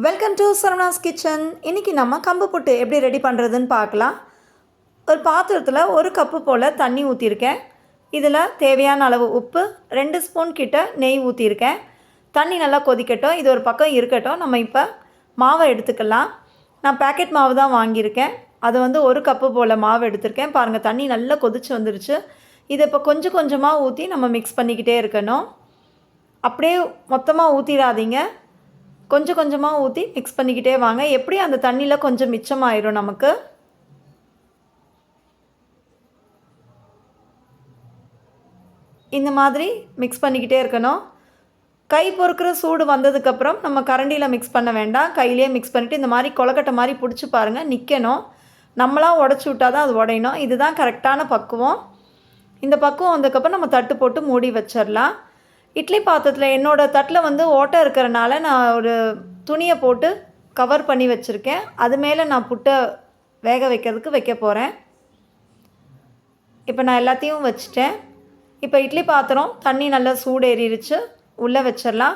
Welcome to Saravanas kitchen. இன்றைக்கி நம்ம கம்பு புட்டு எப்படி ரெடி பண்ணுறதுன்னு பார்க்கலாம். ஒரு பாத்திரத்தில் 1 கப்பு போல் தண்ணி ஊற்றிருக்கேன். இதில் தேவையான அளவு உப்பு, 2 ஸ்பூன் கிட்ட நெய் ஊற்றிருக்கேன். தண்ணி நல்லா கொதிக்கட்டும். இது ஒரு பக்கம் இருக்கட்டும். நம்ம இப்போ மாவை எடுத்துக்கலாம். நான் பேக்கெட் மாவு தான் வாங்கியிருக்கேன். அது வந்து 1 கப்பு போல் மாவு எடுத்திருக்கேன். பாருங்கள், தண்ணி நல்லா கொதிச்சு வந்துருச்சு. இதை இப்போ கொஞ்சம் கொஞ்சமாக ஊற்றி நம்ம மிக்ஸ் பண்ணிக்கிட்டே இருக்கணும். அப்படியே மொத்தமாக ஊற்றிடாதீங்க. கொஞ்சம் கொஞ்சமாக ஊற்றி மிக்ஸ் பண்ணிக்கிட்டே வாங்க. எப்படி அந்த தண்ணியில் கொஞ்சம் மிச்சமாயிரும் நமக்கு. இந்த மாதிரி மிக்ஸ் பண்ணிக்கிட்டே இருக்கணும். கை பொறுக்கிற சூடு வந்ததுக்கப்புறம் நம்ம கரண்டியில் மிக்ஸ் பண்ண வேண்டாம். கையிலே மிக்ஸ் பண்ணிவிட்டு இந்த மாதிரி கொலக்கட்டை மாதிரி பிடிச்சி பாருங்கள், நிற்கணும். நம்மளாம் உடச்சி விட்டால் தான் அது உடையணும். இதுதான் கரெக்டான பக்குவம். இந்த பக்குவம் வந்ததுக்கப்புறம் நம்ம தட்டு போட்டு மூடி வச்சிடலாம். இட்லி பாத்திரத்தில் என்னோடய தட்டில் வந்து ஓட்டை இருக்கிறனால நான் ஒரு துணியை போட்டு கவர் பண்ணி வச்சுருக்கேன். அது மேலே நான் புட்டை வேக வைக்கிறதுக்கு வைக்க போகிறேன். இப்போ நான் எல்லாத்தையும் வச்சுட்டேன். இப்போ இட்லி பாத்திரம் தண்ணி நல்லா சூடு ஏறிடுச்சு. உள்ளே வச்சிடலாம்.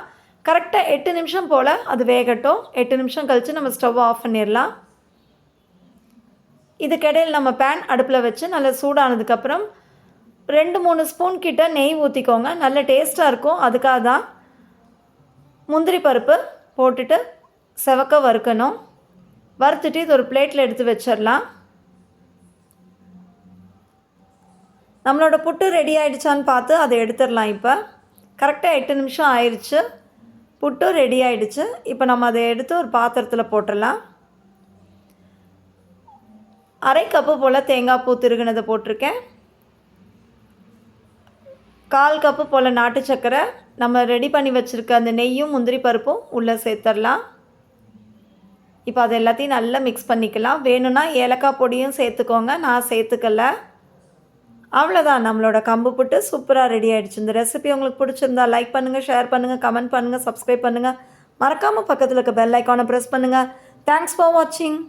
கரெக்டாக 8 நிமிஷம் போல் அது வேகட்டும். 8 நிமிஷம் கழித்து நம்ம ஸ்டவ் ஆஃப் பண்ணிடலாம். இதுக்கிடையில் நம்ம பேன் அடுப்பில் வச்சு நல்லா சூடானதுக்கப்புறம் 2-3 ஸ்பூன் கிட்ட நெய் ஊற்றிக்கோங்க. நல்ல டேஸ்ட்டாக இருக்கும். அதுக்காக தான் முந்திரி பருப்பு போட்டுட்டு செவக்க வறுக்கணும். வறுத்துட்டு இது ஒரு பிளேட்டில் எடுத்து வச்சிடலாம். நம்மளோட புட்டு ரெடி ஆகிடுச்சான்னு பார்த்து அதை எடுத்துடலாம். இப்போ கரெக்டாக 8 நிமிஷம் ஆயிடுச்சு. புட்டு ரெடி ஆகிடுச்சு. இப்போ நம்ம அதை எடுத்து ஒரு பாத்திரத்தில் போட்டுடலாம். 1/2 கப்பு போல் தேங்காய் பூ திருகுனதை போட்டிருக்கேன். 1/4 கப்பு போல் நாட்டு சர்க்கரை, நம்ம ரெடி பண்ணி வச்சுருக்க அந்த நெய்யும் முந்திரி பருப்பும் உள்ளே சேர்த்துடலாம். இப்போ அது எல்லாத்தையும் நல்லா மிக்ஸ் பண்ணிக்கலாம். வேணும்னா ஏலக்காய் பொடியும் சேர்த்துக்கோங்க. நான் சேர்த்துக்கல. அவ்வளோதான், நம்மளோட கம்பு புட்டு சூப்பராக ரெடி ஆகிடுச்சு. இந்த ரெசிபி உங்களுக்கு பிடிச்சிருந்தா லைக் பண்ணுங்கள், ஷேர் பண்ணுங்கள், கமெண்ட் பண்ணுங்கள், சப்ஸ்கிரைப் பண்ணுங்கள். மறக்காமல் பக்கத்தில் இருக்க பெல் ஐக்கானை ப்ரெஸ் பண்ணுங்கள். தேங்க்ஸ் ஃபார் வாட்சிங்.